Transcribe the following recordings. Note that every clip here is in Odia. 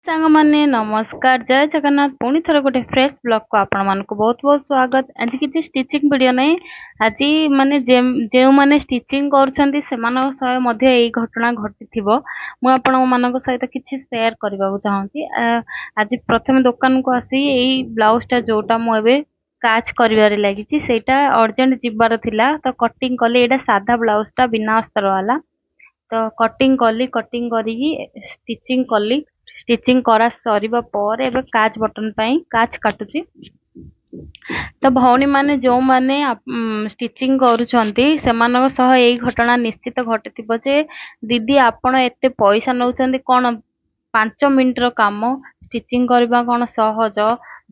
ସାଙ୍ଗମାନେ ନମସ୍କାର ଜୟ ଜଗନ୍ନାଥ ପୁଣି ଥରେ ଗୋଟେ ଫ୍ରେଶ ବ୍ଲଗକୁ ଆପଣ ମାନଙ୍କୁ ବହୁତ ବହୁତ ସ୍ୱାଗତ। ଆଜି କିଛି ଷ୍ଟିଚିଂ ଭିଡ଼ିଓ ନାହିଁ, ଆଜି ମାନେ ଯେଉଁମାନେ ଷ୍ଟିଚିଂ କରୁଛନ୍ତି ସେମାନଙ୍କ ସହ ମଧ୍ୟ ଏଇ ଘଟଣା ଘଟିଥିବ। ମୁଁ ଆପଣମାନଙ୍କ ସହିତ କିଛି ସେୟାର କରିବାକୁ ଚାହୁଁଛି। ଆଜି ପ୍ରଥମେ ଦୋକାନକୁ ଆସି ଏଇ ବ୍ଲାଉଜଟା ଯୋଉଟା ମୁଁ ଏବେ କାଚ୍ କରିବାରେ ଲାଗିଛି ସେଇଟା ଅର୍ଜେଣ୍ଟ ଯିବାର ଥିଲା, ତ କଟିଂ କଲି। ଏଇଟା ସାଧା ବ୍ଲାଉଜଟା ବିନା ଅସ୍ତ୍ର ବାଲା, ତ କଟିଂ କଲି। କଟିଂ କରିକି ଷ୍ଟିଚିଂ କଲି। ଷ୍ଟିଚିଂ କରା ସରିବା ପରେ ଏବେ କାଚ୍ ବଟନ ପାଇଁ କାଚ୍ କାଟୁଛି। ତ ଭଉଣୀମାନେ ଯୋଉମାନେ ଷ୍ଟିଚିଂ କରୁଛନ୍ତି ସେମାନଙ୍କ ସହ ଏଇ ଘଟଣା ନିଶ୍ଚିତ ଘଟିଥିବ ଯେ ଦିଦି ଆପଣ ଏତେ ପଇସା ନଉଛନ୍ତି କଣ? 5 ମିନିଟର କାମ ଷ୍ଟିଚିଂ କରିବା କଣ ସହଜ?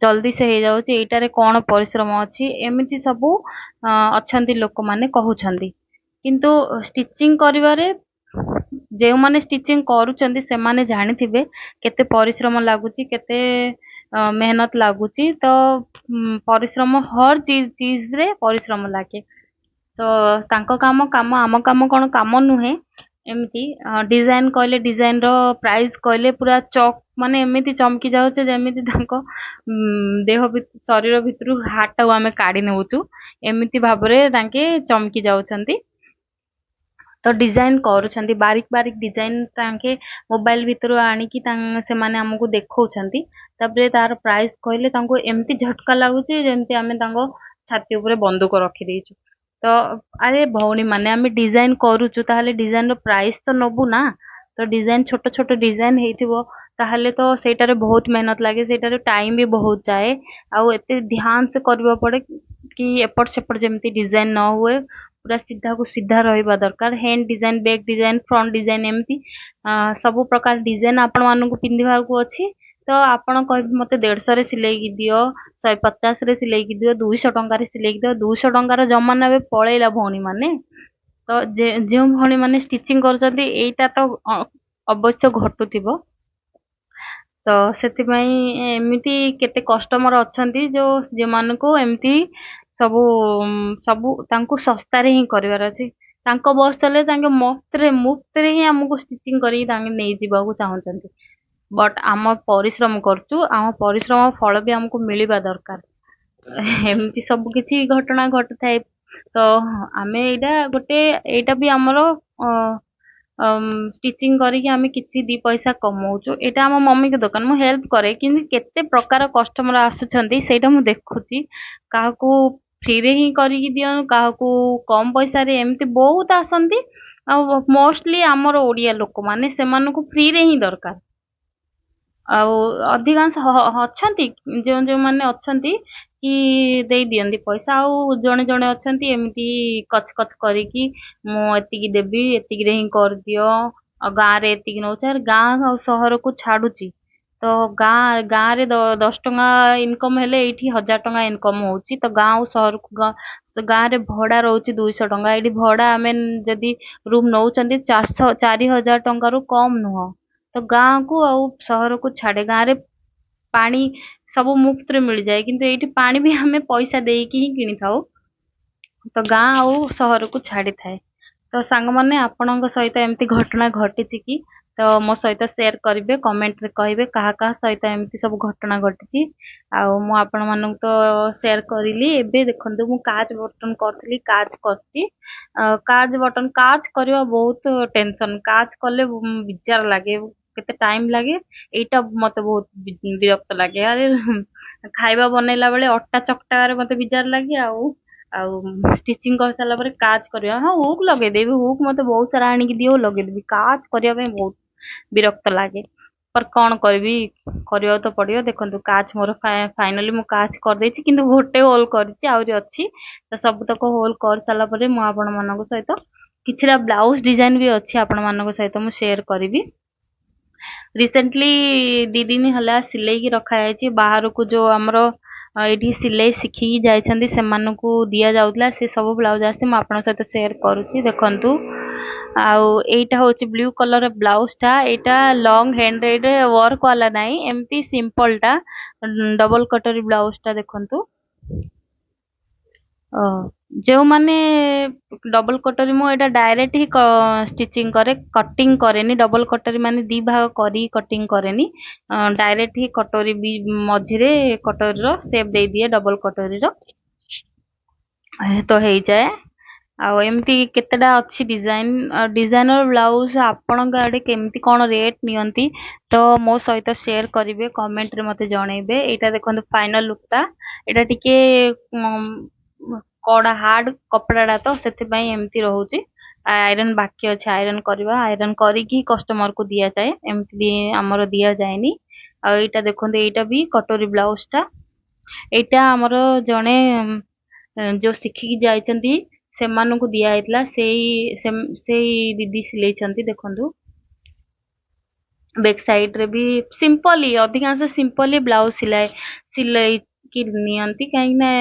ଜଲ୍ଦି ସେ ହେଇଯାଉଛି, ଏଇଟାରେ କଣ ପରିଶ୍ରମ ଅଛି? ଏମିତି ସବୁ ଅଛନ୍ତି ଲୋକମାନେ କହୁଛନ୍ତି। କିନ୍ତୁ ଷ୍ଟିଚିଂ କରିବାରେ ଯେଉଁମାନେ ଷ୍ଟିଚିଂ କରୁଛନ୍ତି ସେମାନେ ଜାଣିଥିବେ କେତେ ପରିଶ୍ରମ ଲାଗୁଛି, କେତେ ମେହନତ ଲାଗୁଛି। ତ ପରିଶ୍ରମ ହର ଚିଜରେ ପରିଶ୍ରମ ଲାଗେ। ତ ତାଙ୍କ କାମ କାମ, ଆମ କାମ କଣ କାମ ନୁହେଁ। ଏମିତି ଡିଜାଇନ କହିଲେ ଡିଜାଇନର ପ୍ରାଇସ୍ କହିଲେ ପୁରା ମାନେ ଏମିତି ଚମକି ଯାଉଛି ଯେମିତି ତାଙ୍କ ଦେହ ଶରୀର ଭିତରୁ ହାର୍ଟଟାକୁ ଆମେ କାଢି ନେଉଛୁ, ଏମିତି ଭାବରେ ତାଙ୍କେ ଚମକି ଯାଉଛନ୍ତି। ତ ଡିଜାଇନ କରୁଛନ୍ତି, ବାରିକ ବାରିକ ଡିଜାଇନ ତାଙ୍କେ ମୋବାଇଲ ଭିତରୁ ଆଣିକି ସେମାନେ ଆମକୁ ଦେଖଉଛନ୍ତି। ତାପରେ ତାର ପ୍ରାଇସ୍ କହିଲେ ତାଙ୍କୁ ଏମିତି ଝଟକା ଲାଗୁଛି ଯେମିତି ଆମେ ତାଙ୍କ ଛାତି ଉପରେ ବନ୍ଧୁକ ରଖିଦେଇଛୁ। ତ ଆରେ ଭଉଣୀ ମାନେ ଆମେ ଡିଜାଇନ କରୁଛୁ ତାହେଲେ ଡିଜାଇନର ପ୍ରାଇସ୍ ତ ନବୁ ନା। ତ ଡିଜାଇନ ଛୋଟ ଛୋଟ ଡିଜାଇନ ହେଇଥିବ ତାହେଲେ ତ ସେଇଟାରେ ବହୁତ ମେହନତ ଲାଗେ, ସେଇଟାରେ ଟାଇମ ବି ବହୁତ ଯାଏ। ଆଉ ଏତେ ଧ୍ୟାନ ସେ କରିବାକୁ ପଡେ କି ଏପଟ ସେପଟ ଯେମିତି ଡିଜାଇନ ନ ହୁଏ, ପୁରା ସିଧାକୁ ସିଧା ରହିବା ଦରକାର। Hand design, back design, front design, ଏମିତି ସବୁ ପ୍ରକାର ଡିଜାଇନ ଆପଣ ମାନଙ୍କୁ ପିନ୍ଧିବାକୁ ଅଛି। ତ ଆପଣ କହିବେ ମତେ 150ରେ ସିଲେଇକି ଦିଅ, 150ରେ ସିଲେଇକି ଦିଅ, 200 ଟଙ୍କାରେ ସିଲେଇକି ଦିଅ। 200 ଟଙ୍କାର ଜମାନା ଏବେ ପଳେଇଲା ଭଉଣୀ ମାନେ। ତ ଯେଉଁ ଭଉଣୀ ମାନେ ଷ୍ଟିଚିଂ କରୁଛନ୍ତି ଏଇଟା ତ ଅବଶ୍ୟ ଘଟୁଥିବ। ତ ସେଥିପାଇଁ ଏମିତି କେତେ କଷ୍ଟମର ଅଛନ୍ତି ଯେଉଁମାନଙ୍କୁ ଏମିତି ସବୁ ସବୁ ତାଙ୍କୁ ଶସ୍ତାରେ ହିଁ କରିବାର ଅଛି। ତାଙ୍କ ବସ୍ ଚଲେ ତାଙ୍କେ ମୁଫ୍ତରେ ହିଁ ଆମକୁ ଷ୍ଟିଚିଂ କରିକି ତାଙ୍କେ ନେଇଯିବାକୁ ଚାହୁଁଛନ୍ତି। ବଟ୍ ଆମ ପରିଶ୍ରମ କରୁଛୁ, ଆମ ପରିଶ୍ରମ ଫଳ ବି ଆମକୁ ମିଳିବା ଦରକାର। ଏମିତି ସବୁ କିଛି ଘଟଣା ଘଟୁଥାଏ। ତ ଆମେ ଏଇଟା ବି ଆମର ଷ୍ଟିଚିଂ କରିକି ଆମେ କିଛି 2 ପଇସା କମଉଛୁ। ଏଇଟା ଆମ ମମିଙ୍କ ଦୋକାନ, ମୁଁ ହେଲ୍ପ କରେ। କିନ୍ତୁ କେତେ ପ୍ରକାର କଷ୍ଟମର ଆସୁଛନ୍ତି ସେଇଟା ମୁଁ ଦେଖୁଛି। କାହାକୁ ଫ୍ରିରେ ହିଁ କରିକି ଦିଅ, କାହାକୁ କମ ପଇସାରେ, ଏମିତି ବହୁତ ଆସନ୍ତି। ଆଉ ମୋଷ୍ଟଲି ଆମର ଓଡିଆ ଲୋକମାନେ, ସେମାନଙ୍କୁ ଫ୍ରିରେ ହିଁ ଦରକାର। ଆଉ ଅଧିକାଂଶ ଅଛନ୍ତି ଯୋଉମାନେ ଅଛନ୍ତି କି ଦେଇ ଦିଅନ୍ତି ପଇସା, ଆଉ ଜଣେ ଜଣେ ଅଛନ୍ତି ଏମିତି କଚ କଚ କରିକି ମୁଁ ଏତିକି ଦେବି, ଏତିକିରେ ହିଁ କରିଦିଅ, ଆଉ ଗାଁରେ ଏତିକି ନଉଛି। ଗାଁ ଆଉ ସହରକୁ ଛାଡୁଛି ତ ଗାଁରେ 10 ଟଙ୍କା ଇନକମ ହେଲେ ଏଇଠି 1000 ଟଙ୍କା ଇନକମ ହଉଛି। ତ ଗାଁ ଆଉ ସହରକୁ, ଗାଁରେ ଭଡା ରହୁଛି 200 ଟଙ୍କା, ଏଇଠି ଭଡା ଆମେ ଯଦି ରୁମ ନଉଛନ୍ତି 4000 ଟଙ୍କାରୁ କମ ନୁହଁ। ତ ଗାଁକୁ ଆଉ ସହରକୁ ଛାଡେ, ଗାଁରେ ପାଣି ସବୁ ମୁଫ୍ତରେ ମିଳିଯାଏ, କିନ୍ତୁ ଏଇଠି ପାଣି ବି ଆମେ ପଇସା ଦେଇକି ହିଁ କିଣିଥାଉ। ତ ଗାଁ ଆଉ ସହରକୁ ଛାଡିଥାଏ। ତ ସାଙ୍ଗମାନେ ଆପଣଙ୍କ ସହିତ ଏମିତି ଘଟଣା ଘଟିଛି କି? ତ ମୋ ସହିତ ସେୟାର କରିବେ, କମେଣ୍ଟରେ କହିବେ କାହା କାହା ସହିତ ଏମିତି ସବୁ ଘଟଣା ଘଟିଛି। ଆଉ ମୁଁ ଆପଣ ମାନଙ୍କୁ ତ ସେୟାର କରିଲି। ଏବେ ଦେଖନ୍ତୁ ମୁଁ କାଚ ବଟନ କରିଥିଲି, କାଚ କରିଛି। କାଚ କରିବା ବହୁତ ଟେନସନ। କାଚ କଲେ ବିଜାର ଲାଗେ, କେତେ ଟାଇମ ଲାଗେ। ଏଇଟା ମତେ ବହୁତ ବିରକ୍ତ ଲାଗେ। ଆରେ ଖାଇବା ବନେଇଲା ବେଳେ ଅଟା ଚକଟାରେ ମତେ ବିଜାର ଲାଗେ, ଆଉ ଷ୍ଟିଚିଂ କରିସାରିଲା ପରେ କାଚ କରିବା, ହଁ ହୁକ୍ ଲଗେଇଦେବି, ହୁକ୍ ମତେ ବହୁତ ସାରା ଆଣିକି ଦିଅ, ଲଗେଇଦେବି। କାଚ କରିବା ପାଇଁ ବହୁତ ବିରକ୍ତ ଲାଗେ। ਪਰ କଣ କରିବି, କରିବାକୁ ତ ପଡିବ। ଦେଖନ୍ତୁ କାଚ ମୋର ଫାଇନାଲି ମୁଁ କାଚ କରିଦେଇଛି, କିନ୍ତୁ ଗୋଟେ ହୋଲ କରିଛି, ଆହୁରି ଅଛି। ତ ସବୁତକ ହୋଲ କରିସାରିଲା ପରେ ମୁଁ ଆପଣ ମାନଙ୍କ ସହିତ କିଛିଟା ବ୍ଲାଉଜ ଡିଜାଇନ ବି ଅଛି ଆପଣ ମାନଙ୍କ ସହିତ ମୁଁ ସେୟାର କରିବି। ରିସେଣ୍ଟଲି 2 ଦିନ ହେଲା ସିଲେଇକି ରଖାଯାଇଛି ବାହାରକୁ। ଯୋଉ ଆମର ଏଇଠି ସିଲେଇ ଶିଖିକି ଯାଇଛନ୍ତି ସେମାନଙ୍କୁ ଦିଆଯାଉଥିଲା, ସେ ସବୁ ବ୍ଲାଉଜ ଆସି ମୁଁ ଆପଣଙ୍କ ସହିତ ସେୟାର କରୁଛି। ଦେଖନ୍ତୁ, ଆଉ ଏଇଟା ହଉଛି ବ୍ଲୁ କଲର ବ୍ଲାଉଜ ଟା। ଏଇଟା ଲଙ୍ଗ ହ୍ୟାଣ୍ଡ ୱାର୍କ ବାଲା ନାହିଁ, ଏମିତି ସିମ୍ପଲ ଟା ଡବଲ କଟରୀ ବ୍ଲାଉଜ ଟା। ଦେଖନ୍ତୁ ଓ ଯେଉଁମାନେ ଡବଲ କଟୋରୀ ମୁଁ ଏଇଟା ଡାଇରେକ୍ଟ ହିଁ ଷ୍ଟିଚିଂ କରେ, କଟିଂ କରେନି। ଡବଲ କଟୋରୀ ମାନେ ଦି ଭାଗ କରି କଟିଂ କରେନି, ଡାଇରେକ୍ଟ ହିଁ କଟୋରୀ ବି ମଝିରେ କଟୋରୀର ସେପ୍ ଦେଇଦିଏ ଡବଲ କଟୋରୀର, ତ ହେଇଯାଏ। ଆଉ ଏମିତି କେତେଟା ଅଛି ଡିଜାଇନ। ଡିଜାଇନର ବ୍ଲାଉଜ ଆପଣଙ୍କ ଆଡେ କେମିତି କଣ ରେଟ୍ ନିଅନ୍ତି ତ ମୋ ସହିତ ସେୟାର କରିବେ, କମେଣ୍ଟରେ ମତେ ଜଣେଇବେ। ଏଇଟା ଦେଖନ୍ତୁ ଫାଇନାଲ ଲୁକଟା। ଏଇଟା ଟିକେ କଡା ହାର୍ଡ କପଡାଟା ତ ସେଥିପାଇଁ ଏମିତି ରହୁଛି। ଆଇରନ୍ ବାକି ଅଛି, ଆଇରନ୍ କରିବା, ଆଇରନ୍ କରିକି କଷ୍ଟମରକୁ ଦିଆଯାଏ, ଏମିତି ଆମର ଦିଆଯାଏନି। ଆଉ ଏଇଟା ଦେଖନ୍ତୁ, ଏଇଟା ବି କଟୋରୀ ବ୍ଲାଉଜଟା। ଏଇଟା ଆମର ଜଣେ ଯୋଉ ଶିଖିକି ଯାଇଛନ୍ତି ସେମାନଙ୍କୁ ଦିଆ ହେଇଥିଲା, ସେଇ ଦିଦି ସିଲେଇଛନ୍ତି ଦେଖନ୍ତୁ। ବେକ୍ ସାଇଡ ରେ ବି ସିମ୍ପଲି, ଅଧିକାଂଶ ସିମ୍ପଲି ବ୍ଲାଉଜ ସିଲେଇକି ନିଅନ୍ତି, କାହିଁକି ନା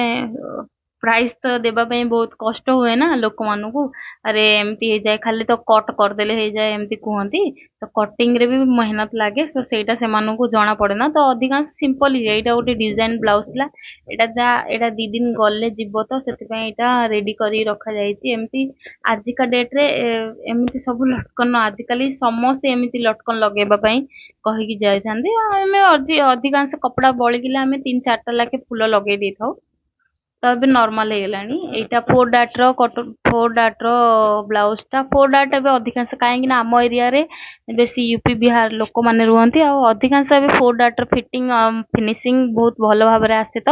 ପ୍ରାଇସ୍ ତ ଦେବା ପାଇଁ ବହୁତ କଷ୍ଟ ହୁଏ ନା ଲୋକମାନଙ୍କୁ। ଆରେ ଏମିତି ହେଇଯାଏ, ଖାଲି ତ କଟ୍ କରିଦେଲେ ହେଇଯାଏ ଏମିତି କୁହନ୍ତି। ତ କଟିଂ ରେ ବି ମେହନତ ଲାଗେ, ତ ସେଇଟା ସେମାନଙ୍କୁ ଜଣା ପଡେ ନା। ତ ଅଧିକାଂଶ ସିମ୍ପଲ, ଏଇଟା ଗୋଟେ ଡିଜାଇନ ବ୍ଲାଉଜ ଥିଲା। ଏଇଟା 2 ଦିନ ଗଲେ ଯିବ, ତ ସେଥିପାଇଁ ଏଇଟା ରେଡି କରି ରଖାଯାଇଛି। ଏମିତି ଆଜିକା ଡେଟ ରେ ଏମିତି ସବୁ ଲଟକନ, ଆଜିକାଲି ସମସ୍ତେ ଏମିତି ଲଟକନ ଲଗେଇବା ପାଇଁ କହିକି ଯାଇଥାନ୍ତି। ଆମେ ଅଧିକାଂଶ କପଡା ବଳିକିଲେ ଆମେ 3-4ଟା ଲେଖେ ଫୁଲ ଲଗେଇ ଦେଇଥାଉ, ତ ଏବେ ନର୍ମାଲ ହେଇଗଲାଣି। ଏଇଟା 4 ଡାଟ ର ବ୍ଲାଉଜ ଟା। 4 ଡାଟ ଏବେ ଅଧିକାଂଶ, କାହିଁକି ନା ଆମ ଏରିଆରେ ବେଶୀ ୟୁପି ବିହାର ଲୋକମାନେ ରୁହନ୍ତି, ଆଉ ଅଧିକାଂଶ ଏବେ 4 ଡାଟ ର ଫିନିସିଂ ବହୁତ ଭଲ ଭାବରେ ଆସେ, ତ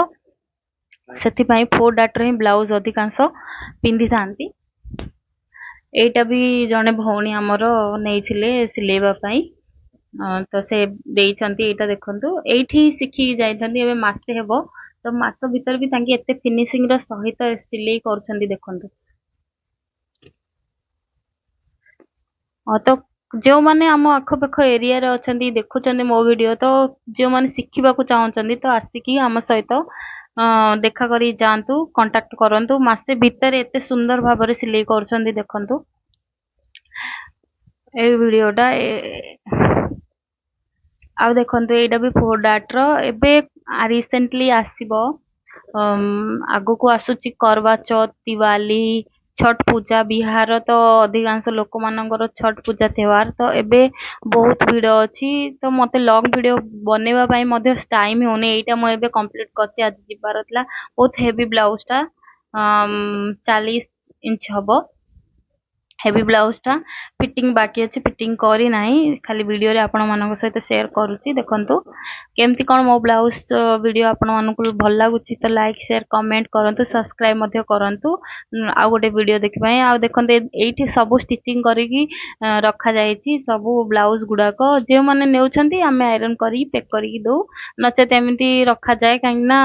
ସେଥିପାଇଁ 4 ଡାଟ ର ହିଁ ବ୍ଲାଉଜ ଅଧିକାଂଶ ପିନ୍ଧିଥାନ୍ତି। ଏଇଟା ବି ଜଣେ ଭଉଣୀ ଆମର ନେଇଥିଲେ ସିଲେଇବା ପାଇଁ, ତ ସେ ଦେଇଛନ୍ତି। ଏଇଟା ଦେଖନ୍ତୁ, ଏଇଠି ଶିଖିକି ଯାଇଥାନ୍ତି, ଏବେ ମାସେ ହେବ। ତ ମାସ ଭିତରେ ବି ତାଙ୍କେ ଏତେ ଫିନିସିଂ ର ସହିତ ସିଲେଇ କରୁଛନ୍ତି ଦେଖନ୍ତୁ। ତ ଯେଉଁମାନେ ଆମ ଆଖପାଖ ଏରିଆରେ ଅଛନ୍ତି, ଦେଖୁଛନ୍ତି ମୋ ଭିଡିଓ, ତ ଯେଉଁମାନେ ଶିଖିବାକୁ ଚାହୁଁଛନ୍ତି ତ ଆସିକି ଆମ ସହିତ ଦେଖା କରି ଯାଆନ୍ତୁ, କଣ୍ଟାକ୍ଟ କରନ୍ତୁ। ମାସେ ଭିତରେ ଏତେ ସୁନ୍ଦର ଭାବରେ ସିଲେଇ କରୁଛନ୍ତି ଦେଖନ୍ତୁ। ଏଇ ଭିଡିଓଟା ଆଉ ଦେଖନ୍ତୁ, ଏଇଟା ବି 4 ଡାଟ ର। ଏବେ ରିସେଣ୍ଟଲି ଆସିବ, ଆଗକୁ ଆସୁଛି କରବା ଚୌଥ, ଦିୱାଲି, ଛଟ ପୂଜା। ବିହାର ତ ଅଧିକାଂଶ ଲୋକମାନଙ୍କର ଛଟ ପୂଜା ଥିବାର, ତ ଏବେ ବହୁତ ଭିଡ ଅଛି। ତ ମତେ ଲଙ୍ଗ ଭିଡିଓ ବନେଇବା ପାଇଁ ମଧ୍ୟ ଟାଇମ ହଉନି। ଏଇଟା ମୁଁ ଏବେ କମ୍ପ୍ଲିଟ କରିଛି, ଆଜି ଯିବାର ଥିଲା। ବହୁତ ହେଭି ବ୍ଲାଉଜ ଟା, 40 ଇଞ୍ଚ ହବ ହେଭି ବ୍ଲାଉଜ ଟା। ଫିଟିଂ ବାକି ଅଛି, ଫିଟିଂ କରି ନାହିଁ, ଖାଲି ଭିଡିଓରେ ଆପଣ ମାନଙ୍କ ସହିତ ସେୟାର କରୁଛି। ଦେଖନ୍ତୁ କେମିତି କଣ ମୋ ବ୍ଲାଉଜ ଭିଡିଓ ଆପଣ ମାନଙ୍କୁ ଭଲ ଲାଗୁଛି, ତ ଲାଇକ୍ ସେୟାର କମେଣ୍ଟ କରନ୍ତୁ, ସବସ୍କ୍ରାଇବ ମଧ୍ୟ କରନ୍ତୁ ଆଉ ଗୋଟେ ଭିଡିଓ ଦେଖିବା ପାଇଁ। ଆଉ ଦେଖନ୍ତୁ, ଏଇଠି ସବୁ ଷ୍ଟିଚିଂ କରିକି ରଖାଯାଇଛି ସବୁ ବ୍ଲାଉଜ ଗୁଡାକ। ଯେଉଁମାନେ ନେଉଛନ୍ତି ଆମେ ଆଇରନ୍ କରିକି ପ୍ୟାକ୍ କରିକି ଦଉ, ନଚେତ ଏମିତି ରଖାଯାଏ, କାହିଁକି ନା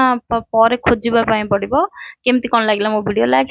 ପରେ ଖୋଜିବା ପାଇଁ ପଡିବ। କେମିତି କଣ ଲାଗିଲା ମୋ ଭିଡିଓ, ଲାଇକ୍